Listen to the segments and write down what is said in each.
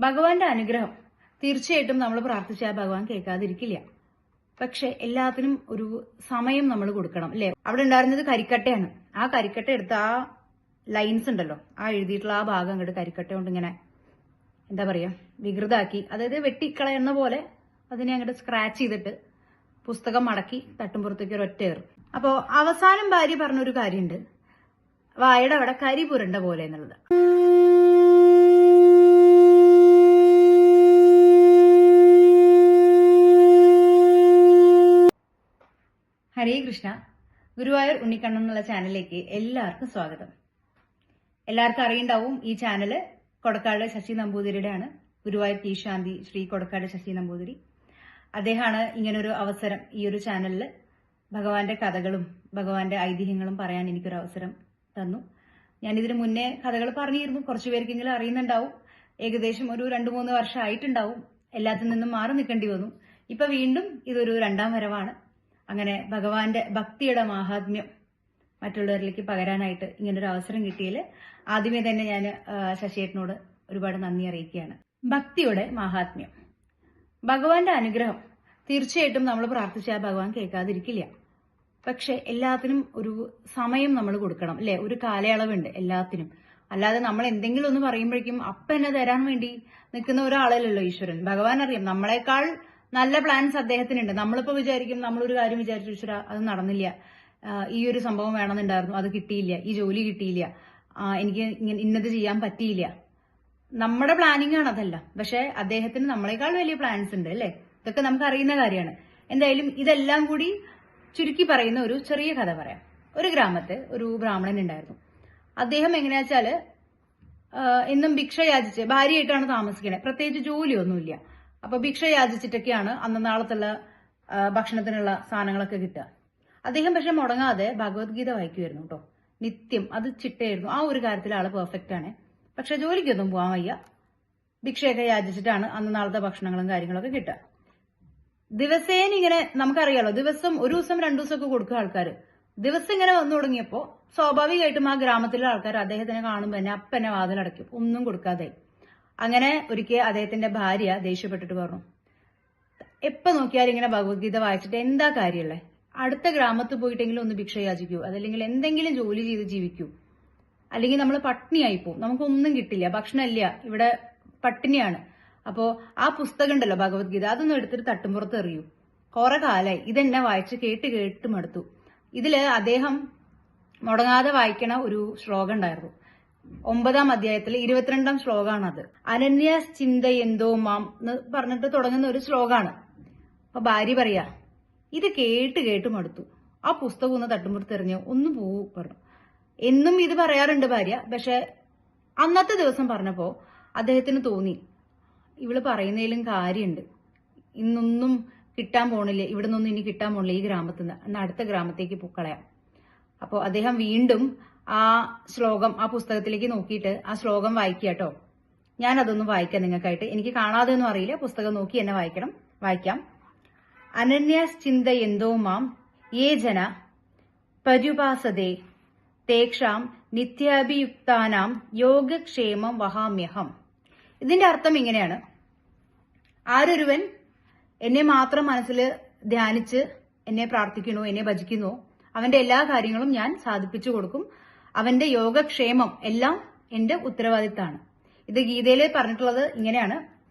ഭഗവാന്റെ അനുഗ്രഹം തീർച്ചയായിട്ടും നമ്മൾ പ്രാർത്ഥിച്ചാൽ ഭഗവാൻ കേൾക്കാതിരിക്കില്ല. പക്ഷെ എല്ലാത്തിനും ഒരു സമയം നമ്മൾ കൊടുക്കണം അല്ലെ. അവിടെ ഉണ്ടായിരുന്നത് കരിക്കട്ടയാണ്. ആ കരിക്കട്ട എടുത്ത് ആ ലൈൻസ് ഉണ്ടല്ലോ, ആ എഴുതിയിട്ടുള്ള ആ ഭാഗം അങ്ങോട്ട് കരിക്കട്ട കൊണ്ട് ഇങ്ങനെ എന്താ പറയാ വികൃതാക്കി, അതായത് വെട്ടിക്കളയുന്ന പോലെ അതിനെ അങ്ങോട്ട് സ്ക്രാച്ച് ചെയ്തിട്ട് പുസ്തകം മടക്കി തട്ടുംപുറത്തേക്ക് ഒരൊറ്റ ഏറ്. അപ്പോ അവസാനം ഭാര്യ പറഞ്ഞൊരു കാര്യമുണ്ട്, വായുടെ അവിടെ കരി പുരണ്ട പോലെ എന്നുള്ളത്. ഹരേ കൃഷ്ണ. ഗുരുവായൂർ ഉണ്ണിക്കണ്ണൻ എന്നുള്ള ചാനലിലേക്ക് എല്ലാവർക്കും സ്വാഗതം. എല്ലാവർക്കും അറിയണ്ടാവും, ഈ ചാനല് കൊടക്കാട് ശശി നമ്പൂതിരിയുടെയാണ്. ഗുരുവായൂർ ടി ശാന്തി ശ്രീ കൊടക്കാട് ശശി നമ്പൂതിരി അദ്ദേഹമാണ് ഇങ്ങനൊരു അവസരം ഈ ഒരു ചാനലിൽ ഭഗവാന്റെ കഥകളും ഭഗവാന്റെ ഐതിഹ്യങ്ങളും പറയാൻ എനിക്കൊരു അവസരം തന്നു. ഞാൻ ഇതിനു മുന്നേ കഥകൾ പറഞ്ഞിരുന്നു, കുറച്ചു പേർക്കെങ്കിലും അറിയുന്നുണ്ടാവും. ഏകദേശം ഒരു 2-3 വർഷം ആയിട്ടുണ്ടാവും. എല്ലാത്തിൽ നിന്നും മാറി നിൽക്കേണ്ടി വന്നു. ഇപ്പൊ വീണ്ടും ഇതൊരു 2ാം വരവാണ്. അങ്ങനെ ഭഗവാന്റെ ഭക്തിയുടെ മാഹാത്മ്യം മറ്റുള്ളവരിലേക്ക് പകരാനായിട്ട് ഇങ്ങനൊരു അവസരം കിട്ടിയതിൽ ആദ്യമേ തന്നെ ഞാൻ ശശിയേട്ടനോട് ഒരുപാട് നന്ദി അറിയിക്കുകയാണ്. ഭക്തിയുടെ മാഹാത്മ്യം. ഭഗവാന്റെ അനുഗ്രഹം തീർച്ചയായിട്ടും നമ്മൾ പ്രാർത്ഥിച്ചാൽ ഭഗവാൻ കേൾക്കാതിരിക്കില്ല. പക്ഷെ എല്ലാത്തിനും ഒരു സമയം നമ്മൾ കൊടുക്കണം അല്ലെ. ഒരു കാലയളവുണ്ട് എല്ലാത്തിനും. അല്ലാതെ നമ്മൾ എന്തെങ്കിലും ഒന്ന് പറയുമ്പോഴേക്കും അപ്പനെ തരാൻ വേണ്ടി നിൽക്കുന്ന ഒരാളല്ലല്ലോ ഈശ്വരൻ. ഭഗവാൻ അറിയാം നമ്മളെക്കാൾ നല്ല പ്ലാൻസ് അദ്ദേഹത്തിനുണ്ട്. നമ്മളിപ്പോ വിചാരിക്കും, നമ്മളൊരു കാര്യം വിചാരിച്ചു ഈശ്വര അത് നടന്നില്ല, ഈ ഒരു സംഭവം വേണമെന്നുണ്ടായിരുന്നു, അത് കിട്ടിയില്ല, ഈ ജോലി കിട്ടിയില്ല, എനിക്ക് ഇന്നത് ചെയ്യാൻ പറ്റിയില്ല. നമ്മുടെ പ്ലാനിങ് ആണ് അതല്ല. പക്ഷെ അദ്ദേഹത്തിന് നമ്മളെക്കാൾ വലിയ പ്ലാൻസ് ഉണ്ട് അല്ലെ. ഇതൊക്കെ നമുക്ക് അറിയുന്ന കാര്യമാണ്. എന്തായാലും ഇതെല്ലാം കൂടി ചുരുക്കി പറയുന്ന ഒരു ചെറിയ കഥ പറയാം. ഒരു ഗ്രാമത്ത് ഒരു ബ്രാഹ്മണൻ ഉണ്ടായിരുന്നു. അദ്ദേഹം എങ്ങനെയാ വെച്ചാല് എന്നും ഭിക്ഷ യാചിച്ച്, ഭാര്യയായിട്ടാണ് താമസിക്കുന്നത്, പ്രത്യേകിച്ച് ജോലിയൊന്നുമില്ല. അപ്പൊ ഭിക്ഷ യാചിച്ചിട്ടൊക്കെയാണ് അന്ന് നാളത്തുള്ള ഭക്ഷണത്തിനുള്ള സാധനങ്ങളൊക്കെ കിട്ടുക. അദ്ദേഹം പക്ഷെ മുടങ്ങാതെ ഭഗവത്ഗീത വായിക്കുമായിരുന്നു കേട്ടോ, നിത്യം. അത് ചിട്ടയായിരുന്നു. ആ ഒരു കാര്യത്തിൽ ആള് പെർഫെക്റ്റ് ആണ്. പക്ഷെ ജോലിക്കൊന്നും പോകാൻ വയ്യ. ഭിക്ഷയൊക്കെ യാചിച്ചിട്ടാണ് അന്ന് നാളത്തെ ഭക്ഷണങ്ങളും കാര്യങ്ങളൊക്കെ കിട്ടുക. ദിവസേന ഇങ്ങനെ നമുക്കറിയാലോ, ദിവസം ഒരു ദിവസം 2 ദിവസമൊക്കെ കൊടുക്കുക ആൾക്കാർ. ദിവസം ഇങ്ങനെ വന്നു തുടങ്ങിയപ്പോ സ്വാഭാവികമായിട്ടും ആ ഗ്രാമത്തിലെ ആൾക്കാർ അദ്ദേഹത്തിനെ കാണുമ്പോൾ തന്നെ അപ്പനെ വാതിലടയ്ക്കും, ഒന്നും കൊടുക്കാതെ. അങ്ങനെ ഒരിക്കൽ അദ്ദേഹത്തിന്റെ ഭാര്യ ദേഷ്യപ്പെട്ടിട്ട് പറഞ്ഞു, എപ്പോ നോക്കിയാലും ഇങ്ങനെ ഭഗവത്ഗീത വായിച്ചിട്ട് എന്താ കാര്യമുള്ളേ? അടുത്ത ഗ്രാമത്തിൽ പോയിട്ടെങ്കിലും ഒന്ന് ഭിക്ഷ യാചിക്കൂ, അതല്ലെങ്കിൽ എന്തെങ്കിലും ജോലി ചെയ്ത് ജീവിക്കൂ. അല്ലെങ്കിൽ നമ്മൾ പട്ടിണിയായി പോകും, നമുക്കൊന്നും കിട്ടില്ല, ഭക്ഷണമില്ല, ഇവിടെ പട്ടിണിയാണ്. അപ്പോ ആ പുസ്തകം ഉണ്ടല്ലോ ഭഗവത്ഗീത, അതൊന്നും എടുത്തിട്ട് തട്ടുംപുറത്ത് എറിയൂ. കുറെ കാലായി ഇതെന്നെ വായിച്ച് കേട്ട് മടുത്തു. ഇതില് അദ്ദേഹം മുടങ്ങാതെ വായിക്കണ ഒരു ശ്ലോകം ഉണ്ടായിരുന്നു. 9ാം അധ്യായത്തിൽ 22ാം ശ്ലോകമാണത്. അനന്യ ചിന്തയെന്തോ മാം എന്ന് പറഞ്ഞിട്ട് തുടങ്ങുന്ന ഒരു ശ്ലോകമാണ്. അപ്പൊ ഭാര്യ പറയാ, ഇത് കേട്ട് മടുത്തു, ആ പുസ്തകം ഒന്ന് തട്ടുമ്പുറത്ത് എറിഞ്ഞോ, ഒന്ന് പോവൂ പറഞ്ഞു. എന്നും ഇത് പറയാറുണ്ട് ഭാര്യ. പക്ഷെ അന്നത്തെ ദിവസം പറഞ്ഞപ്പോ അദ്ദേഹത്തിന് തോന്നി, ഇവള് പറയുന്നതിലും കാര്യമുണ്ട്, ഇന്നൊന്നും കിട്ടാൻ പോണില്ല, ഇവിടെ നിന്നൊന്നും ഇനി കിട്ടാൻ പോണില്ല ഈ ഗ്രാമത്തിൽ നിന്ന്, എന്നാൽ അടുത്ത ഗ്രാമത്തേക്ക് കളയാം. അപ്പോൾ അദ്ദേഹം വീണ്ടും ആ ശ്ലോകം ആ പുസ്തകത്തിലേക്ക് നോക്കിയിട്ട് ആ ശ്ലോകം വായിക്കുക കേട്ടോ. ഞാൻ അതൊന്നും വായിക്കാം നിങ്ങൾക്കായിട്ട്. എനിക്ക് കാണാതെ ഒന്നും അറിയില്ല, പുസ്തകം നോക്കി എന്നെ വായിക്കാം. അനന്യ ചിന്ത എന്തോ മാം യേ ജന പര്യുപാസതേ തേക്ഷാം നിത്യാഭിയുക്താനാം യോഗക്ഷേമം വഹാമ്യഹം. ഇതിന്റെ അർത്ഥം ഇങ്ങനെയാണ്, ആരൊരുവൻ എന്നെ മാത്രം മനസ്സിൽ ധ്യാനിച്ച് എന്നെ പ്രാർത്ഥിക്കണോ, എന്നെ ഭജിക്കുന്നോ, അവന്റെ എല്ലാ കാര്യങ്ങളും ഞാൻ സാധിപ്പിച്ചു കൊടുക്കും. അവന്റെ യോഗക്ഷേമം എല്ലാം എന്റെ ഉത്തരവാദിത്തമാണ്. ഇത് ഗീതയിൽ പറഞ്ഞിട്ടുള്ളത് ഇങ്ങനെയാണ്,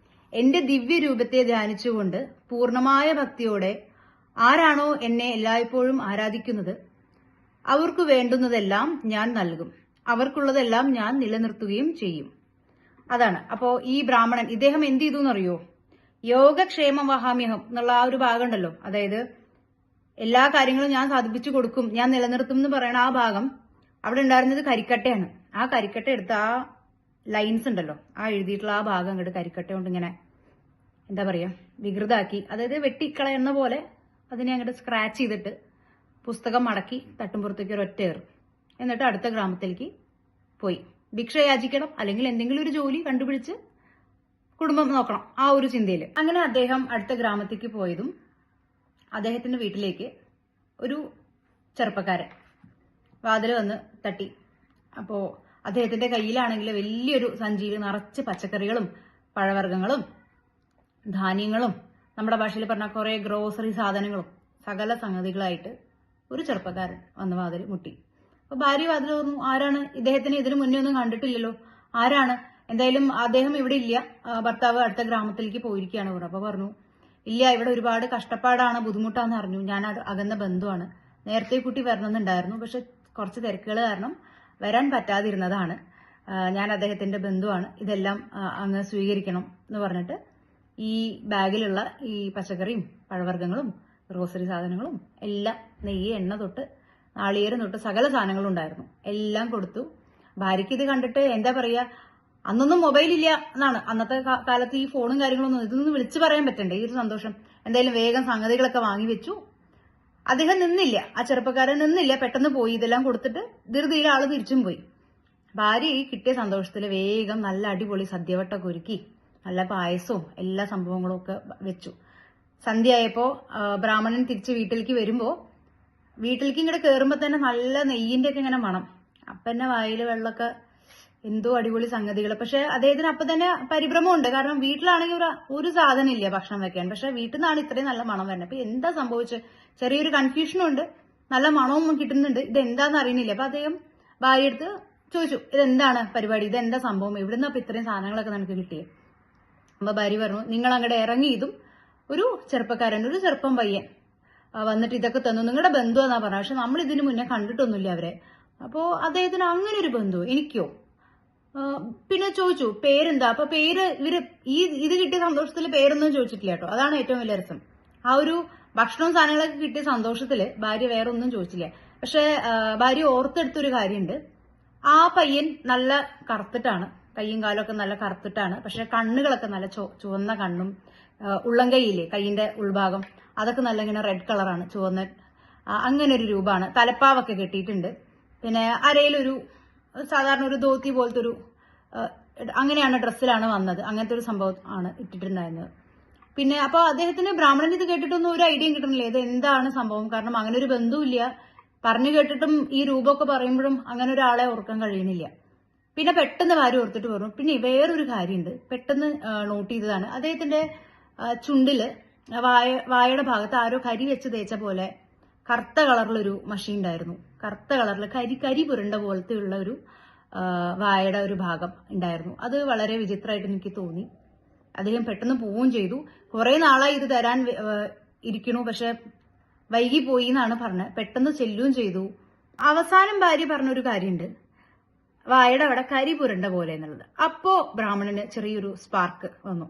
എന്റെ ദിവ്യരൂപത്തെ ധ്യാനിച്ചുകൊണ്ട് പൂർണ്ണമായ ഭക്തിയോടെ ആരാണോ എന്നെ എല്ലായ്പ്പോഴും ആരാധിക്കുന്നത് അവർക്ക് വേണ്ടുന്നതെല്ലാം ഞാൻ നൽകും, അവർക്കുള്ളതെല്ലാം ഞാൻ നിലനിർത്തുകയും ചെയ്യും. അതാണ്. അപ്പോ ഈ ബ്രാഹ്മണൻ ഇദ്ദേഹം എന്ത് ചെയ്തു എന്നറിയോ? യോഗക്ഷേമം വഹാമ്യഹം എന്നുള്ള ആ ഒരു ഭാഗം ഉണ്ടല്ലോ, അതായത് എല്ലാ കാര്യങ്ങളും ഞാൻ സാധിപ്പിച്ചു കൊടുക്കും, ഞാൻ നിലനിർത്തും എന്ന് പറയണ ആ ഭാഗം, അവിടെ ഉണ്ടായിരുന്നത് കരിക്കട്ടയാണ്. ആ കരിക്കട്ട എടുത്ത് ആ ലൈൻസ് ഉണ്ടല്ലോ, ആ എഴുതിയിട്ടുള്ള ആ ഭാഗം അങ്ങോട്ട് കരിക്കട്ട കൊണ്ട് ഇങ്ങനെ എന്താ പറയാ വികൃതാക്കി, അതായത് വെട്ടിക്കളയുന്ന പോലെ അതിനെ അങ്ങോട്ട് സ്ക്രാച്ച് ചെയ്തിട്ട് പുസ്തകം മടക്കി തട്ടുംപുറത്തേക്ക് ഒരൊറ്റ ഏറ്. എന്നിട്ട് അടുത്ത ഗ്രാമത്തിലേക്ക് പോയി ഭിക്ഷ യാചിക്കണം, അല്ലെങ്കിൽ എന്തെങ്കിലും ഒരു ജോലി കണ്ടുപിടിച്ച് കുടുംബം നോക്കണം, ആ ഒരു ചിന്തയിൽ. അങ്ങനെ അദ്ദേഹം അടുത്ത ഗ്രാമത്തേക്ക് പോയതും അദ്ദേഹത്തിന്റെ വീട്ടിലേക്ക് ഒരു ചെറുപ്പക്കാരൻ വാതിൽ വന്ന് തട്ടി. അപ്പോ അദ്ദേഹത്തിന്റെ കയ്യിലാണെങ്കിൽ വലിയൊരു സഞ്ചിയിൽ നിറച്ച് പച്ചക്കറികളും പഴവർഗ്ഗങ്ങളും ധാന്യങ്ങളും നമ്മുടെ ഭാഷയിൽ പറഞ്ഞാൽ കുറെ ഗ്രോസറി സാധനങ്ങളും സകല സംഗതികളായിട്ട് ഒരു ചെറുപ്പക്കാരൻ വന്ന് വാതിൽ മുട്ടി. അപ്പൊ ഭാര്യ വാതിൽ തോന്നുന്നു, ആരാണ്? ഇദ്ദേഹത്തിന് ഇതിനു മുന്നേ ഒന്നും കണ്ടിട്ടില്ലല്ലോ, ആരാണ്? എന്തായാലും അദ്ദേഹം ഇവിടെ ഇല്ല, ഭർത്താവ് അടുത്ത ഗ്രാമത്തിലേക്ക് പോയിരിക്കുകയാണ് പറഞ്ഞു. അപ്പൊ പറഞ്ഞു, ഇല്ല, ഇവിടെ ഒരുപാട് കഷ്ടപ്പാടാണ്, ബുദ്ധിമുട്ടാന്ന് അറിഞ്ഞു, ഞാൻ അകന്ന ബന്ധുവാണ്, നേരത്തെ കുട്ടി വരണമെന്നുണ്ടായിരുന്നു, പക്ഷെ കുറച്ച് തിരക്കുകൾ കാരണം വരാൻ പറ്റാതിരുന്നതാണ്, ഞാൻ അദ്ദേഹത്തിന്റെ ബന്ധുവാണ്, ഇതെല്ലാം അങ്ങ് സ്വീകരിക്കണം എന്ന് പറഞ്ഞിട്ട് ഈ ബാഗിലുള്ള ഈ പച്ചക്കറിയും പഴവർഗ്ഗങ്ങളും ഗ്രോസറി സാധനങ്ങളും എല്ലാം, നെയ്യ്, എണ്ണ തൊട്ട് നാളികേരം തൊട്ട് സകല സാധനങ്ങളും ഉണ്ടായിരുന്നു, എല്ലാം കൊടുത്തു. ഭാര്യയ്ക്ക് ഇത് കണ്ടിട്ട് എന്താ പറയാ, അന്നൊന്നും മൊബൈൽ ഇല്ല എന്നാണ്, അന്നത്തെ കാലത്ത് ഈ ഫോണും കാര്യങ്ങളൊന്നും, ഇതൊന്നും വിളിച്ചു പറയാൻ പറ്റണ്ടേ ഈ ഒരു സന്തോഷം. എന്തായാലും വേഗം സംഗതികളൊക്കെ വാങ്ങി വെച്ചു. അദ്ദേഹം നിന്നില്ല, ആ ചെറുപ്പക്കാരൻ നിന്നില്ല, പെട്ടെന്ന് പോയി, ഇതെല്ലാം കൊടുത്തിട്ട് ധൃതിയിൽ ആള് തിരിച്ചും പോയി. ഭാര്യ ഈ കിട്ടിയ സന്തോഷത്തിൽ വേഗം നല്ല അടിപൊളി സദ്യവട്ടമൊക്കെ ഒരുക്കി നല്ല പായസവും എല്ലാ സംഭവങ്ങളും ഒക്കെ വെച്ചു. സന്ധ്യയായപ്പോ ബ്രാഹ്മണൻ തിരിച്ച് വീട്ടിലേക്ക് വരുമ്പോ, വീട്ടിലേക്ക് ഇങ്ങോട്ട് കയറുമ്പോ തന്നെ നല്ല നെയ്യിന്റെ ഒക്കെ ഇങ്ങനെ മണം. അപ്പന്നെ വായില് വെള്ളമൊക്കെ, എന്തോ അടിപൊളി സംഗതികൾ. പക്ഷെ അദ്ദേഹത്തിന് അപ്പൊ തന്നെ പരിഭ്രമമുണ്ട്, കാരണം വീട്ടിലാണെങ്കിൽ ഒരു സാധനം ഇല്ല ഭക്ഷണം വെക്കാൻ, പക്ഷെ വീട്ടിൽ നിന്നാണ് ഇത്രയും നല്ല മണം വരുന്നത്. അപ്പൊ എന്താ സംഭവിച്ചത്, ചെറിയൊരു കൺഫ്യൂഷനും ഉണ്ട്, നല്ല മണവും കിട്ടുന്നുണ്ട്, ഇത് എന്താന്ന് അറിയുന്നില്ല. അപ്പൊ അദ്ദേഹം ഭാര്യ അടുത്ത് ചോദിച്ചു, ഇതെന്താണ് പരിപാടി, ഇതെന്താ സംഭവം, എവിടുന്ന അപ്പൊ ഇത്രയും സാധനങ്ങളൊക്കെ നമുക്ക് കിട്ടിയത്? അപ്പൊ ഭാര്യ പറഞ്ഞു, നിങ്ങൾ അങ്ങോട്ട് ഇറങ്ങിയതും ഒരു ചെറുപ്പക്കാരൻ, ഒരു ചെറുപ്പം പയ്യൻ വന്നിട്ട് ഇതൊക്കെ തന്നു, നിങ്ങളുടെ ബന്ധു എന്നാ പറഞ്ഞത്, പക്ഷെ നമ്മൾ ഇതിനു മുന്നേ കണ്ടിട്ടൊന്നുമില്ല അവരെ. അപ്പോ അദ്ദേഹത്തിന് അങ്ങനെ ഒരു ബന്ധു, എനിക്കോ? പിന്നെ ചോദിച്ചു പേരെന്താ, അപ്പൊ പേര് ഇത് കിട്ടിയ സന്തോഷത്തിൽ പേരൊന്നും ചോദിച്ചിട്ടില്ല കേട്ടോ, അതാണ് ഏറ്റവും വലിയ രസം. ആ ഒരു ഭക്ഷണവും സാധനങ്ങളൊക്കെ കിട്ടിയ സന്തോഷത്തില് ഭാര്യ വേറെ ഒന്നും ചോദിച്ചില്ല. പക്ഷെ ഭാര്യ ഓർത്തെടുത്തൊരു കാര്യമുണ്ട്, ആ പയ്യൻ നല്ല കറുത്തിട്ടാണ്, കയ്യും കാലൊക്കെ നല്ല കറുത്തിട്ടാണ്, പക്ഷെ കണ്ണുകളൊക്കെ നല്ല ചുവന്ന കണ്ണും, ഉള്ളംകൈയില്ലേ കൈയിന്റെ ഉൾഭാഗം, അതൊക്കെ നല്ല ഇങ്ങനെ റെഡ് കളറാണ്, ചുവന്ന അങ്ങനെ ഒരു രൂപമാണ്, തലപ്പാവൊക്കെ കെട്ടിയിട്ടുണ്ട്, പിന്നെ അരയിലൊരു സാധാരണ ഒരു ധോത്തി പോലത്തെ ഒരു അങ്ങനെയാണ് ഡ്രസ്സിലാണ് വന്നത്, അങ്ങനത്തെ ഒരു സംഭവം ആണ് ഇട്ടിട്ടുണ്ടായിരുന്നത്. പിന്നെ അപ്പൊ അദ്ദേഹത്തിന് ബ്രാഹ്മണൻ ഇത് കേട്ടിട്ടൊന്നും ഒരു ഐഡിയയും കിട്ടുന്നില്ല, ഇത് എന്താണ് സംഭവം, കാരണം അങ്ങനെ ഒരു ബന്ധുവില്ല, പറഞ്ഞു കേട്ടിട്ടും ഈ രൂപമൊക്കെ പറയുമ്പോഴും അങ്ങനെ ഒരാളെ ഓർക്കാൻ കഴിയുന്നില്ല. പിന്നെ പെട്ടെന്ന് ഭാര്യ ഓർത്തിട്ട് പറഞ്ഞു, പിന്നെ വേറൊരു കാര്യമുണ്ട്, പെട്ടെന്ന് നോട്ട് ചെയ്തതാണ്, അദ്ദേഹത്തിന്റെ ചുണ്ടില് വായയുടെ ഭാഗത്ത് ആരോ കരി വെച്ച് തേച്ച പോലെ കറുത്ത കളറിലൊരു മഷി ഉണ്ടായിരുന്നു, കറുത്ത കളറിൽ കരി പുരണ്ട പോലത്തെ ഉള്ള ഒരു വായയുടെ ഒരു ഭാഗം ഉണ്ടായിരുന്നു. അത് വളരെ വിചിത്രമായിട്ട് എനിക്ക് തോന്നി. അദ്ദേഹം പെട്ടെന്ന് പോവുകയും ചെയ്തു. കുറെ നാളായി ഇത് തരാൻ ഇരിക്കണു, പക്ഷെ വൈകി പോയി എന്നാണ് പറഞ്ഞത്. പെട്ടെന്ന് ചെല്ലുകയും ചെയ്തു. അവസാനം ഭാര്യ പറഞ്ഞൊരു കാര്യമുണ്ട്, വായയുടെ അവിടെ കരി പുരണ്ട പോലെ എന്നുള്ളത്. അപ്പോ ബ്രാഹ്മണന് ചെറിയൊരു സ്പാർക്ക് വന്നു,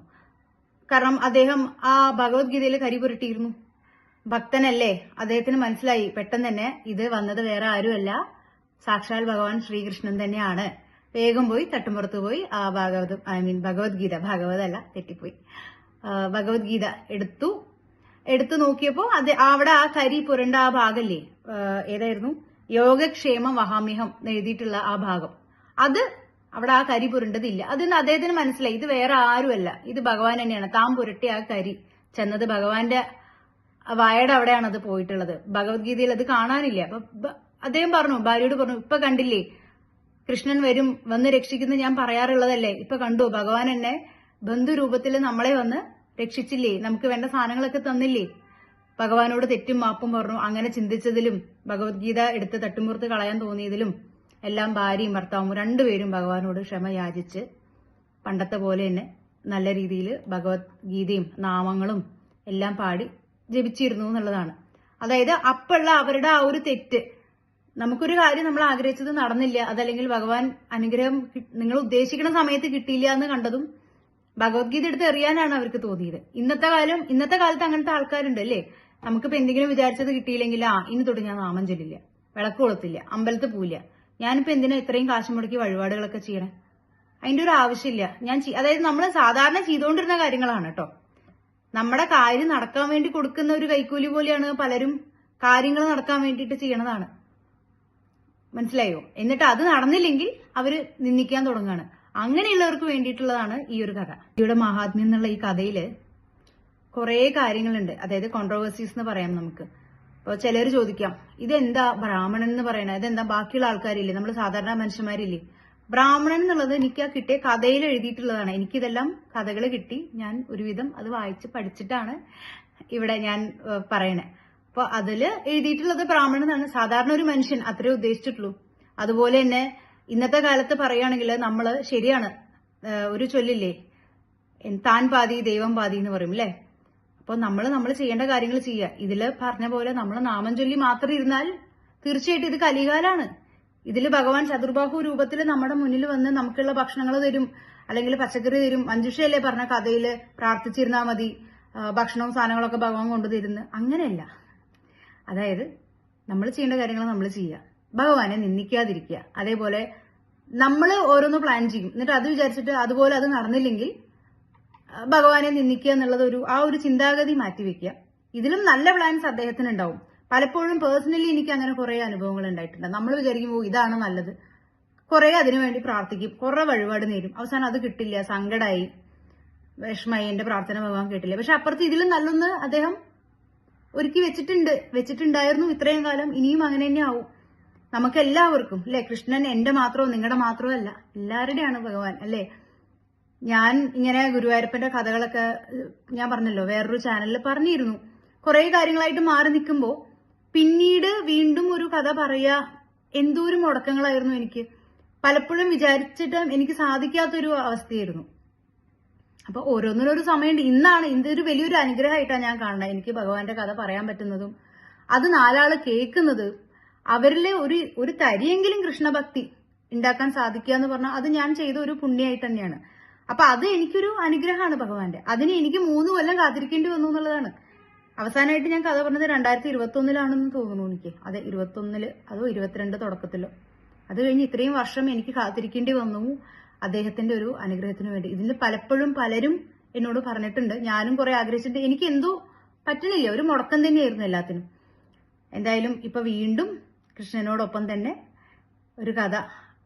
കാരണം അദ്ദേഹം ആ ഭഗവത്ഗീതയിൽ കരി പുരട്ടിയിരുന്നു, ഭക്തനല്ലേ, അദ്ദേഹത്തിന് മനസ്സിലായി പെട്ടെന്ന് തന്നെ ഇത് വന്നത് വേറെ ആരുമല്ല, സാക്ഷാൽ ഭഗവാൻ ശ്രീകൃഷ്ണൻ തന്നെയാണ്. വേഗം പോയി തട്ടുമ്പുറത്ത് പോയി ആ ഭഗവത്ഗീത, ഭാഗവതല്ല തെറ്റിപ്പോയി, ഭഗവത്ഗീത എടുത്തു നോക്കിയപ്പോ അവിടെ ആ കരി പുരണ്ട ആ ഭാഗല്ലേ, ഏതായിരുന്നു, യോഗക്ഷേമം വഹാമ്യഹം എഴുതിയിട്ടുള്ള ആ ഭാഗം, അത് അവിടെ ആ കരി പുരണ്ടതില്ല. അതിന് അദ്ദേഹത്തിന് മനസ്സിലായി ഇത് വേറെ ആരുമല്ല, ഇത് ഭഗവാൻ തന്നെയാണ്, താൻ പുരട്ടിയ ആ കരി ചെന്നത് ഭഗവാന്റെ വായയുടെ അവിടെയാണ് അത് പോയിട്ടുള്ളത്, ഭഗവത്ഗീതയിൽ അത് കാണാനില്ല. അപ്പൊ അദ്ദേഹം പറഞ്ഞു, ഭാര്യയോട് പറഞ്ഞു, ഇപ്പൊ കണ്ടില്ലേ, കൃഷ്ണൻ വന്ന് രക്ഷിക്കുന്ന ഞാൻ പറയാറുള്ളതല്ലേ, ഇപ്പൊ കണ്ടു, ഭഗവാൻ എന്നെ ബന്ധുരൂപത്തിൽ നമ്മളെ വന്ന് രക്ഷിച്ചില്ലേ, നമുക്ക് വേണ്ട സാധനങ്ങളൊക്കെ തന്നില്ലേ. ഭഗവാനോട് തെറ്റും മാപ്പും പറഞ്ഞു. അങ്ങനെ ചിന്തിച്ചതിലും ഭഗവത്ഗീത എടുത്ത് തട്ടുമ്പുറത്ത് കളയാൻ തോന്നിയതിലും എല്ലാം ഭാര്യയും ഭർത്താവും രണ്ടുപേരും ഭഗവാനോട് ക്ഷമ യാചിച്ച് പണ്ടത്തെ പോലെ തന്നെ നല്ല രീതിയിൽ ഭഗവത്ഗീതയും നാമങ്ങളും എല്ലാം പാടി ജപിച്ചിരുന്നു എന്നുള്ളതാണ്. അതായത് അപ്പുള്ള അവരുടെ ആ ഒരു തെറ്റ്, നമുക്കൊരു കാര്യം നമ്മൾ ആഗ്രഹിച്ചത് നടന്നില്ല, അതല്ലെങ്കിൽ ഭഗവാൻ അനുഗ്രഹം നിങ്ങൾ ഉദ്ദേശിക്കുന്ന സമയത്ത് കിട്ടിയില്ല എന്ന് കണ്ടതും ഭഗവത്ഗീത എടുത്ത് എറിയാനാണ് അവർക്ക് തോന്നിയത്. ഇന്നത്തെ കാലത്ത് അങ്ങനത്തെ ആൾക്കാരുണ്ട് അല്ലേ, നമുക്കിപ്പോ എന്തെങ്കിലും വിചാരിച്ചത് കിട്ടിയില്ലെങ്കിൽ ഇനി തൊട്ട് ഞാൻ നാമം ചൊല്ലില്ല, വിളക്ക് കൊളുത്തില്ല, അമ്പലത്തിൽ പോയില്ല, ഞാനിപ്പോ എന്തിനാ ഇത്രയും കാശ് മുടക്കി വഴിപാടുകളൊക്കെ ചെയ്യണേ, അതിന്റെ ഒരു ആവശ്യമില്ല. അതായത് നമ്മൾ സാധാരണ ചെയ്തുകൊണ്ടിരുന്ന കാര്യങ്ങളാണ് കേട്ടോ, നമ്മുടെ കാര്യം നടക്കാൻ വേണ്ടി കൊടുക്കുന്ന ഒരു കൈക്കൂലി പോലെയാണ് പലരും കാര്യങ്ങൾ നടക്കാൻ വേണ്ടിയിട്ട് ചെയ്യണതാണ്, മനസ്സിലായോ? എന്നിട്ട് അത് നടന്നില്ലെങ്കിൽ അവര് നിന്ദിക്കാൻ തുടങ്ങുകയാണ്. അങ്ങനെയുള്ളവർക്ക് വേണ്ടിയിട്ടുള്ളതാണ് ഈ ഒരു കഥ. ഇവിടെ മഹാത്മ്യം എന്നുള്ള ഈ കഥയില് കുറെ കാര്യങ്ങളുണ്ട്, അതായത് കോൺട്രോവേഴ്സീസ് എന്ന് പറയാം നമുക്ക്. അപ്പൊ ചിലർ ചോദിക്കാം, ഇതെന്താ ബ്രാഹ്മണൻ എന്ന് പറയണത്, ഇതെന്താ ബാക്കിയുള്ള ആൾക്കാരില്ലേ, നമ്മൾ സാധാരണ മനുഷ്യന്മാരില്ലേ, ബ്രാഹ്മണൻ എന്നുള്ളത് എനിക്ക് കിട്ടിയ കഥയിൽ എഴുതിയിട്ടുള്ളതാണ്. എനിക്കിതെല്ലാം കഥകൾ കിട്ടി. ഞാൻ ഒരുവിധം അത് വായിച്ച് പഠിച്ചിട്ടാണ് ഇവിടെ ഞാൻ പറയണേ. അപ്പൊ അതില് എഴുതിയിട്ടുള്ളത് ബ്രാഹ്മണൻ എന്നാണ്. സാധാരണ ഒരു മനുഷ്യൻ അത്രേ ഉദ്ദേശിച്ചിട്ടുള്ളൂ. അതുപോലെ തന്നെ ഇന്നത്തെ കാലത്ത് പറയുകയാണെങ്കിൽ നമ്മള് ശരിയാണ്, ഒരു ചൊല്ലില്ലേ, താൻ പാതി ദൈവം പാതി എന്ന് പറയും അല്ലെ. അപ്പൊ നമ്മൾ ചെയ്യേണ്ട കാര്യങ്ങൾ ചെയ്യുക. ഇതില് പറഞ്ഞ പോലെ നമ്മൾ നാമം ചൊല്ലി മാത്രം ഇരുന്നാൽ തീർച്ചയായിട്ടും ഇത് കലികാലാണ്. ഇതിൽ ഭഗവാൻ ചതുർബാഹു രൂപത്തിൽ നമ്മുടെ മുന്നിൽ വന്ന് നമുക്കുള്ള ഭക്ഷണങ്ങൾ തരും, അല്ലെങ്കിൽ പച്ചക്കറി തരും. മഞ്ജുഷയല്ലേ പറഞ്ഞ കഥയില് പ്രാർത്ഥിച്ചിരുന്നാൽ മതി, ഭക്ഷണവും സാധനങ്ങളൊക്കെ ഭഗവാൻ കൊണ്ടുതരുന്നു. അങ്ങനെയല്ല. അതായത് നമ്മൾ ചെയ്യേണ്ട കാര്യങ്ങൾ നമ്മൾ ചെയ്യുക, ഭഗവാനെ നിന്ദിക്കാതിരിക്കുക. അതേപോലെ നമ്മൾ ഓരോന്ന് പ്ലാൻ ചെയ്യും, എന്നിട്ട് അത് വിചാരിച്ചിട്ട് അതുപോലെ അത് നടന്നില്ലെങ്കിൽ ഭഗവാനെ നിന്ദിക്കുക എന്നുള്ളത് ആ ഒരു ചിന്താഗതി മാറ്റിവെക്കുക. ഇതിലും നല്ല പ്ലാൻസ് അദ്ദേഹത്തിന് ഉണ്ടാവും. പലപ്പോഴും പേഴ്സണലി എനിക്ക് അങ്ങനെ കുറെ അനുഭവങ്ങൾ ഉണ്ടായിട്ടുണ്ട്. നമ്മൾ വിചാരിക്കുമ്പോൾ ഇതാണ് നല്ലത്, കുറെ അതിനുവേണ്ടി പ്രാർത്ഥിക്കും, കുറെ വഴിപാട് നേരും, അവസാനം അത് കിട്ടില്ല, സങ്കടമായി, വിഷമായി, എന്റെ പ്രാർത്ഥന ഭഗവാൻ കേട്ടില്ല. പക്ഷെ അപ്പുറത്ത് ഇതിലും നല്ലൊന്ന് അദ്ദേഹം ഒരുക്കി വെച്ചിട്ടുണ്ടായിരുന്നു ഇത്രയും കാലം. ഇനിയും അങ്ങനെ തന്നെ ആവും. നമുക്ക് എല്ലാവർക്കും അല്ലെ, കൃഷ്ണൻ എന്റെ മാത്രമോ നിങ്ങളുടെ മാത്രമോ അല്ല, എല്ലാവരുടെയാണ് ഭഗവാൻ അല്ലെ. ഞാൻ ഇങ്ങനെ ഗുരുവായൂരപ്പന്റെ കഥകളൊക്കെ ഞാൻ പറഞ്ഞല്ലോ വേറൊരു ചാനലിൽ പറഞ്ഞിരുന്നു. കുറെ കാര്യങ്ങളായിട്ട് മാറി നിൽക്കുമ്പോ പിന്നീട് വീണ്ടും ഒരു കഥ പറയാ, എന്തോരം മുടക്കങ്ങളായിരുന്നു എനിക്ക്. പലപ്പോഴും വിചാരിച്ചിട്ട് എനിക്ക് സാധിക്കാത്തൊരു അവസ്ഥയായിരുന്നു. അപ്പൊ ഓരോന്നിനൊരു സമയമുണ്ട്. ഇന്നാണ് ഇതൊരു വലിയൊരു അനുഗ്രഹമായിട്ടാണ് ഞാൻ കാണുന്നത്. എനിക്ക് ഭഗവാന്റെ കഥ പറയാൻ പറ്റുന്നതും അത് നാലാള് കേൾക്കുന്നത്, അവരിലെ ഒരു തരിയെങ്കിലും കൃഷ്ണഭക്തി ഉണ്ടാക്കാൻ സാധിക്കുക എന്ന് പറഞ്ഞാൽ അത് ഞാൻ ചെയ്ത ഒരു പുണ്യമായിട്ട് തന്നെയാണ്. അപ്പൊ അത് എനിക്കൊരു അനുഗ്രഹമാണ് ഭഗവാന്റെ. അതിന് എനിക്ക് 3 കൊല്ലം കാത്തിരിക്കേണ്ടി വന്നു എന്നുള്ളതാണ്. അവസാനമായിട്ട് ഞാൻ കഥ പറഞ്ഞത് 2021 തോന്നുന്നു എനിക്ക്. അതെ, 21 അതോ 22 തുടക്കത്തിലോ. അത് കഴിഞ്ഞ് ഇത്രയും വർഷം എനിക്ക് കാത്തിരിക്കേണ്ടി വന്നു അദ്ദേഹത്തിന്റെ ഒരു അനുഗ്രഹത്തിന് വേണ്ടി. ഇതിന് പലപ്പോഴും പലരും എന്നോട് പറഞ്ഞിട്ടുണ്ട്, ഞാനും കുറെ ആഗ്രഹിച്ചിട്ട് എനിക്ക് എന്തോ പറ്റണില്ല, ഒരു മുടക്കം തന്നെയായിരുന്നു എല്ലാത്തിനും. എന്തായാലും ഇപ്പൊ വീണ്ടും കൃഷ്ണനോടൊപ്പം തന്നെ ഒരു കഥ,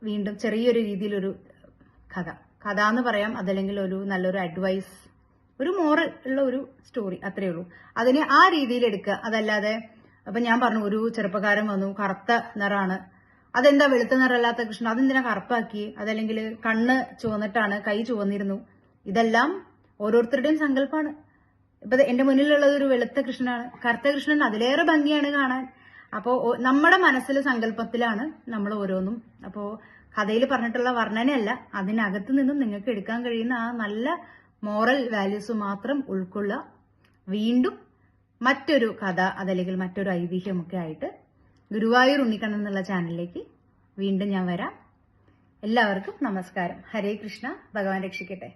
വീണ്ടും ചെറിയൊരു രീതിയിലൊരു കഥ എന്ന് പറയാം, അതല്ലെങ്കിൽ ഒരു നല്ലൊരു അഡ്വൈസ്, ഒരു മോറൽ ഉള്ള ഒരു സ്റ്റോറി, അത്രേ ഉള്ളൂ. അതിനെ ആ രീതിയിൽ എടുക്കുക. അതല്ലാതെ അപ്പൊ ഞാൻ പറഞ്ഞു, ഒരു ചെറുപ്പക്കാരൻ വന്നു, കറുത്ത നിറാണ്, അതെന്താ വെളുത്ത നിറമല്ലാത്ത കൃഷ്ണൻ, അതെന്തിനാ കറുപ്പാക്കി, അതല്ലെങ്കിൽ കണ്ണ് ചുവന്നിട്ടാണ്, കൈ ചുവന്നിരുന്നു. ഇതെല്ലാം ഓരോരുത്തരുടെയും സങ്കല്പമാണ്. ഇപ്പൊ എന്റെ മുന്നിലുള്ളത് ഒരു വെളുത്ത കൃഷ്ണനാണ്, കറുത്ത കൃഷ്ണൻ അതിലേറെ ഭംഗിയാണ് കാണാൻ. അപ്പോ നമ്മുടെ മനസ്സിലെ സങ്കല്പത്തിലാണ് നമ്മൾ ഓരോന്നും. അപ്പോ കഥയിൽ പറഞ്ഞിട്ടുള്ള വർണ്ണനയല്ല, അതിനകത്ത് നിന്നും നിങ്ങൾക്ക് എടുക്കാൻ കഴിയുന്ന ആ നല്ല മോറൽ വാല്യൂസ് മാത്രം ഉൾക്കൊള്ളുക. വീണ്ടും മറ്റൊരു കഥ അതല്ലെങ്കിൽ മറ്റൊരു ഐതിഹ്യമൊക്കെ ആയിട്ട് ഗുരുവായൂർ ഉണ്ണിക്കണ്ണൻ എന്നുള്ള ചാനലിലേക്ക് വീണ്ടും ഞാൻ വരാം. എല്ലാവർക്കും നമസ്കാരം. ഹരേ കൃഷ്ണ. ഭഗവാൻ രക്ഷിക്കട്ടെ.